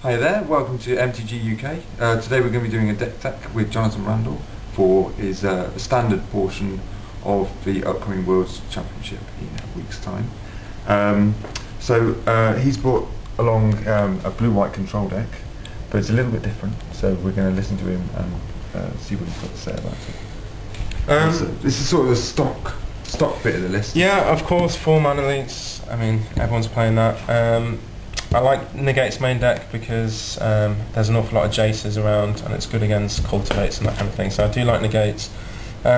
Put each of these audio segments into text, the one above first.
Hi there, welcome to mtgUK. Today we're going to be doing a deck tech with Jonathan Randle for his standard portion of the upcoming World Championship in a week's time. He's brought along a blue-white control deck, but it's a little bit different, so we're going to listen to him and see what he's got to say about it. This is sort of the stock bit of the list. Yeah, of course, 4 mana elites. I mean, everyone's playing that. I like Negate's main deck because there's an awful lot of Jaces around and it's good against cultivates and that kind of thing, so I do like Negates.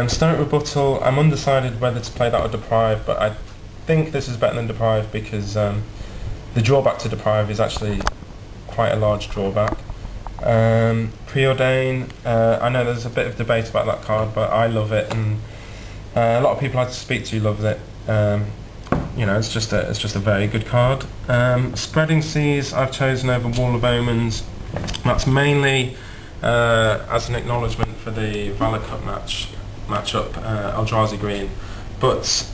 Stoic Rebuttal, I'm undecided whether to play that or Deprive, but I think this is better than Deprive because the drawback to Deprive is actually quite a large drawback. Preordain, I know there's a bit of debate about that card, but I love it, and a lot of people I had to speak to love it. You know, it's just a very good card. Spreading Seas I've chosen over Wall of Omens. That's mainly as an acknowledgement for the Valor Cup matchup, Eldrazi Green. But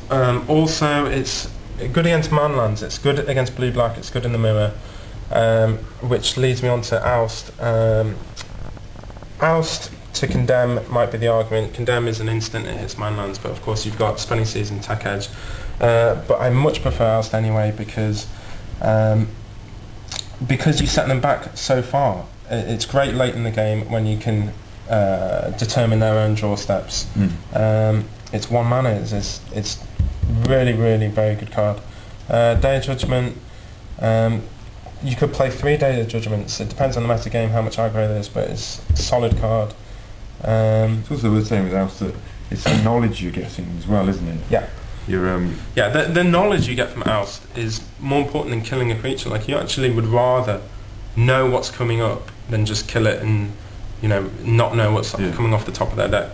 also it's good against manlands, it's good against blue-black, it's good in the mirror. Which leads me on to Oust. Oust to Condemn might be the argument. Condemn is an instant, it hits manlands, but of course you've got Spreading Seas and Tech Edge. But I much prefer Oust anyway because you set them back so far. It's great late in the game when you can determine their own draw steps. It's 1 mana. It's really very good card. Day of Judgment. You could play 3 Day of Judgments. It depends on the meta game how much aggro there is, but it's a solid card. It's also the same with Oust that it's the knowledge you're getting as well, isn't it? Yeah. Yeah, the knowledge you get from Oust is more important than killing a creature. Like, you actually would rather know what's coming up than just kill it and, you know, not know what's coming off the top of their deck.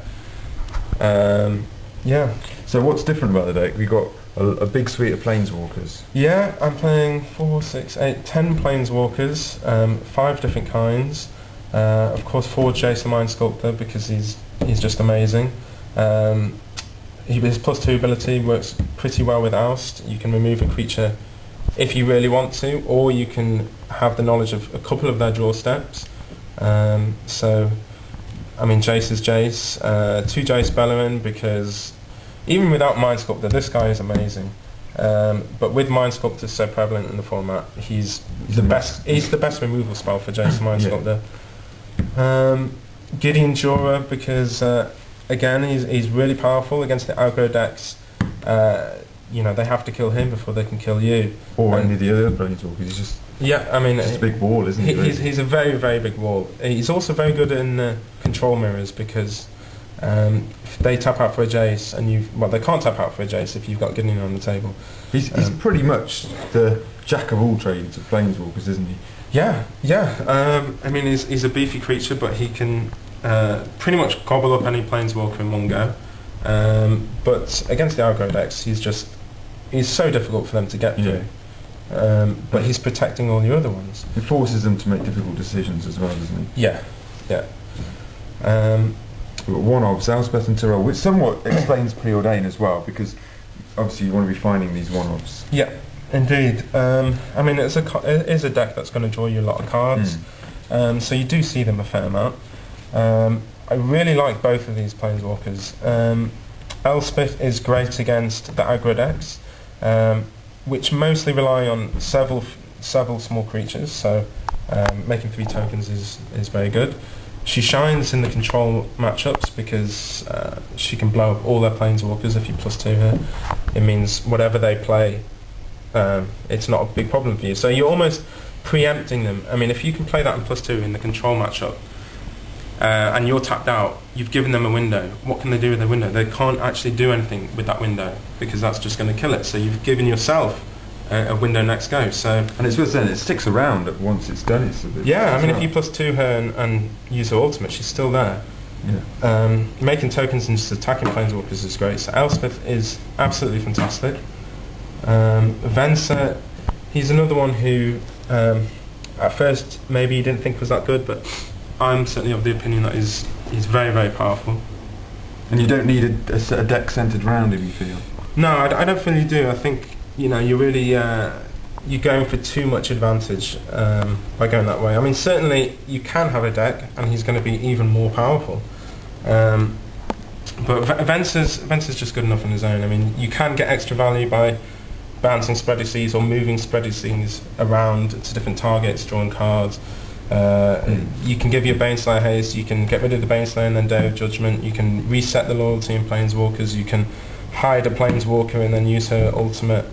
Yeah. So what's different about the deck? We got a big suite of Planeswalkers. Yeah, I'm playing 4, 6, 8, 10 Planeswalkers, 5 different kinds. Of course, 4 Jason Mind Sculptor because he's just amazing. His +2 ability works pretty well with Oust. You can remove a creature if you really want to, or you can have the knowledge of a couple of their draw steps. So, I mean, Jace is Jace. 2 Jace Bellerin because even without Mind Sculptor, this guy is amazing. But with Mind Sculptor so prevalent in the format, he's the best. He's the best removal spell for Jace Mind Sculptor. Gideon Jura because. Again, he's really powerful against the aggro decks. You know, they have to kill him before they can kill you. Or any of the other Planeswalkers. He's just a big wall, isn't he? He's a very big wall. He's also very good in control mirrors because if they tap out for a Jace and they can't tap out for a Jace if you've got Gideon on the table. He's pretty much the jack of all trades of Planeswalkers, isn't he? Yeah. I mean, he's a beefy creature, but he can pretty much gobble up any Planeswalker in one go. But against the aggro decks, he's so difficult for them to get through. But he's protecting all the other ones. It forces them to make difficult decisions as well, doesn't he? Yeah. We've got 1 of Elspeth and Tyrell, which somewhat explains Preordain as well, because obviously you want to be finding these 1-offs. Yeah, indeed. I mean, it is a deck that's going to draw you a lot of cards, so you do see them a fair amount. I really like both of these Planeswalkers. Elspeth is great against the aggro decks, which mostly rely on several small creatures, so making 3 tokens is very good. She shines in the control matchups because she can blow up all their Planeswalkers if you +2 her. It means whatever they play, it's not a big problem for you. So you're almost preempting them. I mean, if you can play that in +2 in the control matchup, and you're tapped out, you've given them a window. What can they do with their window? They can't actually do anything with that window because that's just going to kill it. So you've given yourself a window next go. So, and it's worth saying it sticks around once it's done. I mean, if you +2 her and use her ultimate, she's still there. Yeah. Making tokens and just attacking Planeswalkers is great. So Elspeth is absolutely fantastic. Venser, he's another one who at first maybe you didn't think was that good, but I'm certainly of the opinion that he's very powerful. And you don't need a deck centred around him, you feel? No, I don't really do. I think, you know, you really you're going for too much advantage by going that way. I mean, certainly you can have a deck and he's going to be even more powerful. But Venser's just good enough on his own. I mean, you can get extra value by bouncing spready seas or moving spready seas around to different targets, drawing cards. You can give your Baneslayer haste, you can get rid of the Baneslayer and then Day of Judgment, you can reset the loyalty in Planeswalkers, you can hide a Planeswalker and then use her ultimate.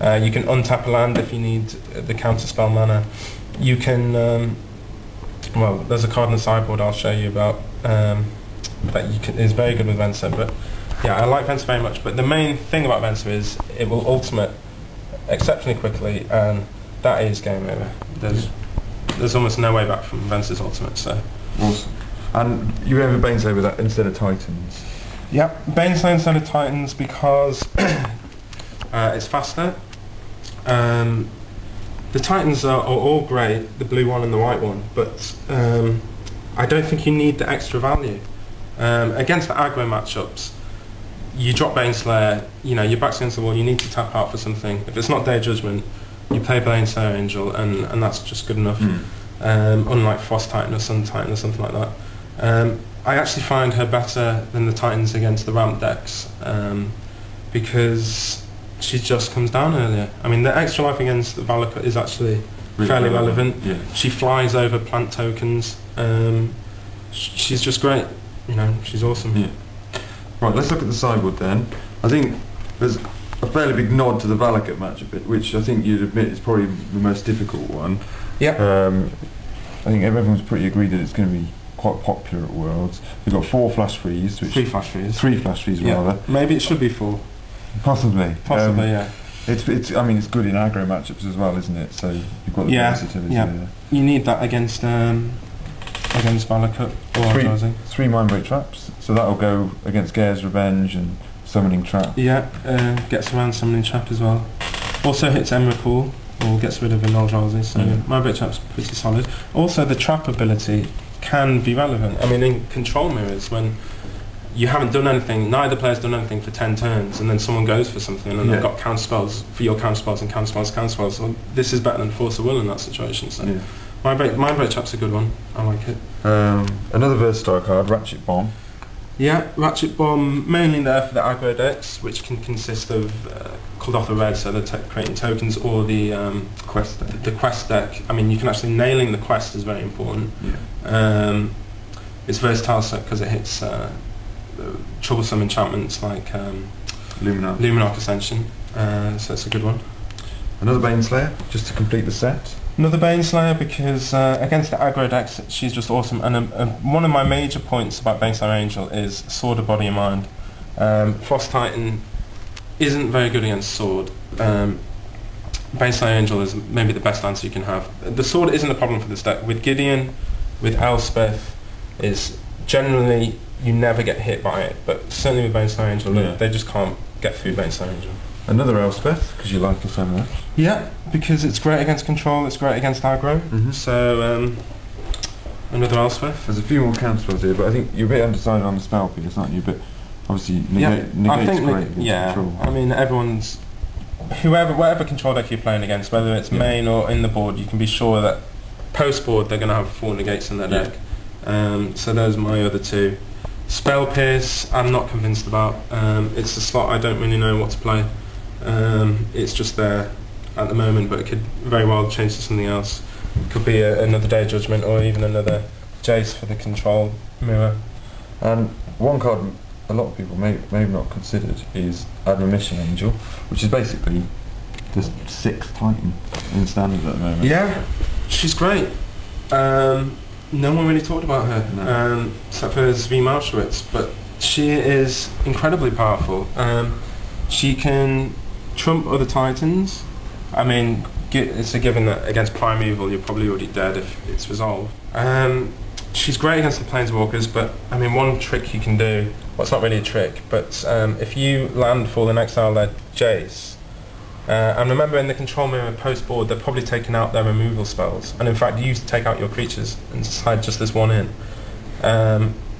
You can untap a land if you need the counterspell mana. You can, well, there's a card in the sideboard I'll show you about that is very good with Venser, but yeah, I like Venser very much, but the main thing about Venser is it will ultimate exceptionally quickly, and that is game over. There's almost no way back from Venser's ultimate, so. Awesome. And you have a Baneslayer with that instead of Titans? Yep, Baneslayer instead of Titans because it's faster. The Titans are all great, the blue one and the white one, but I don't think you need the extra value. Against the aggro matchups, you drop Baneslayer, you know, your back's against the wall, you need to tap out for something. If it's not Day of Judgment, you play Baneslayer Angel, and that's just good enough. Unlike Frost Titan or Sun Titan or something like that. I actually find her better than the Titans against the ramp decks because she just comes down earlier. I mean, the extra life against the Valakut is actually really fairly relevant. Yeah. She flies over plant tokens. She's just great. You know, she's awesome. Yeah. Right, let's look at the sideboard then. I think there's a fairly big nod to the Valakut matchup, which I think you'd admit is probably the most difficult one. Yeah. I think everyone's pretty agreed that it's going to be quite popular at Worlds. We've got 4 flash frees. 3 flash frees. 3 flash frees, rather. Maybe it should be 4. Possibly. Yeah. It's. I mean, it's good in aggro matchups as well, isn't it? So you've got the versatility there. You need that against Valakut or 3 Mindbreak traps. So that'll go against Gaea's Revenge and Summoning Trap. Yeah, gets around Summoning Trap as well. Also hits Emrakul, or gets rid of a Eldrazi, so Mindbreak Trap's pretty solid. Also the trap ability can be relevant. I mean, in control mirrors, when you haven't done anything, neither player's done anything for 10 turns, and then someone goes for something, and they've got counter spells for your counter spells and counter spells. Well, this is better than Force of Will in that situation. So, Mindbreak Trap's a good one. I like it. Another versatile card, Ratchet Bomb. Yeah, Ratchet Bomb mainly there for the aggro decks, which can consist of Kuldotha Red, so they're creating tokens, or the quest deck. The quest deck. I mean, you can actually nailing the quest is very important. Yeah. It's versatile because it hits troublesome enchantments like Luminarch Ascension, so it's a good one. Another Baneslayer, just to complete the set. Another Baneslayer because against the aggro decks she's just awesome, and one of my major points about Baneslayer Angel is Sword of Body and Mind. Frost Titan isn't very good against Sword. Baneslayer Angel is maybe the best answer you can have. The Sword isn't a problem for this deck. With Gideon, with Elspeth, is generally you never get hit by it, but certainly with Baneslayer Angel, they just can't get through Baneslayer Angel. Another Elspeth, because you like her so much. Yeah, because it's great against control, it's great against aggro. So, another Elspeth. There's a few more counterspells here, but I think you're a bit undecided on the spell piece, aren't you? But obviously, negate's great against control. I mean, whatever control deck you're playing against, whether it's main or in the board, you can be sure that post-board they're going to have 4 negates in their deck. So those are my other 2. Spell Pierce, I'm not convinced about. It's a slot I don't really know what to play. It's just there at the moment, but it could very well change to something else. It could be another Day of Judgment, or even another Jace for the control mirror. And one card a lot of people may have not considered is Admonition Angel, which is basically the 6th Titan in Standard at the moment. Yeah, she's great. No one really talked about her, except for Zvi Malshowitz, but she is incredibly powerful. She can trump other Titans. I mean, it's a given that against Primeval you're probably already dead if it's resolved. She's great against the Planeswalkers, but I mean, one trick you can do, well, it's not really a trick, but if you land for and exile their Jace, and remember in the control mirror post-board they're probably taking out their removal spells, and in fact you take out your creatures and slide just this one in.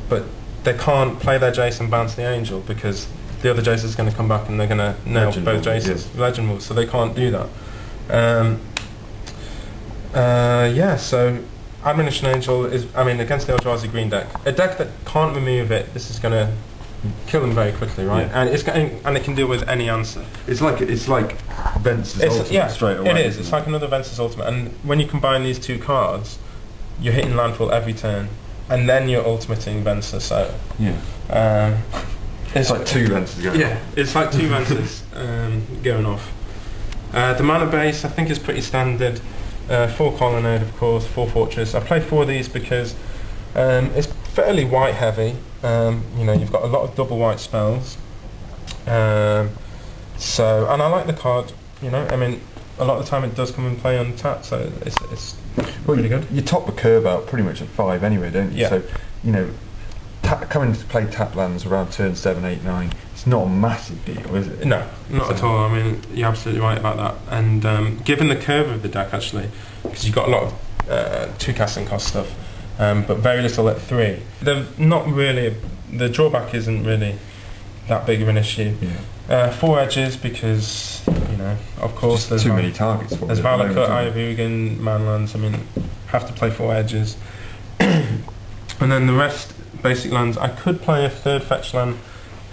But they can't play their Jace and bounce the Angel because the other Jace is going to come back and they're going to nail both Jaces. Legend moves, so they can't do that. Yeah, so Admonition Angel is, I mean, against the Eldrazi green deck, a deck that can't remove it, this is going to kill them very quickly, right? Yeah. And it can deal with any answer. It's like Vence's Ultimate straight away. It is. It's like another Vence's Ultimate, and when you combine these two cards, you're hitting landfall every turn, and then you're ultimating Vencer. So yeah, it's like two Vences going. Yeah, it's like two Vences going off. The mana base, I think, is pretty standard. 4 Colonnade, of course, 4 Fortress. I play 4 of these because it's fairly white heavy. You know, you've got a lot of double white spells. And I like the card. You know, I mean, a lot of the time it does come and play on tap, so it's really good. You top the curve out pretty much at 5 anyway, don't you? Yeah. So, you know, coming to play tap lands around turn 7, 8, 9, it's not a massive deal, is it? No, not at all. I mean, you're absolutely right about that. And given the curve of the deck, actually, because you've got a lot of 2 casting cost stuff, but very little at 3. They're not really, the drawback isn't really that big of an issue. Yeah. 4 edges because, you know, of course there's too many targets for there's Valakut, Ayavugan, Manlands. I mean, have to play 4 edges. And then the rest, basic lands, I could play a 3rd fetch land.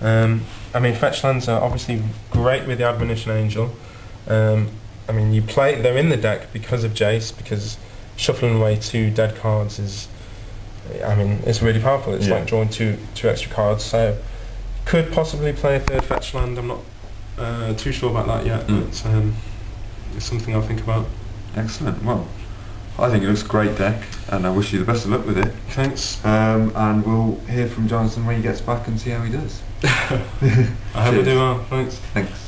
I mean, fetch lands are obviously great with the Admonition Angel. I mean, they're in the deck because of Jace, because shuffling away 2 dead cards is, I mean, it's really powerful. It's like drawing two extra cards. So, could possibly play a 3rd fetch land. I'm not too sure about that yet, but it's something I'll think about. Excellent. Well, I think it looks a great deck, and I wish you the best of luck with it. Thanks. And we'll hear from Jonathan when he gets back and see how he does. I hope I do well. Thanks. Thanks.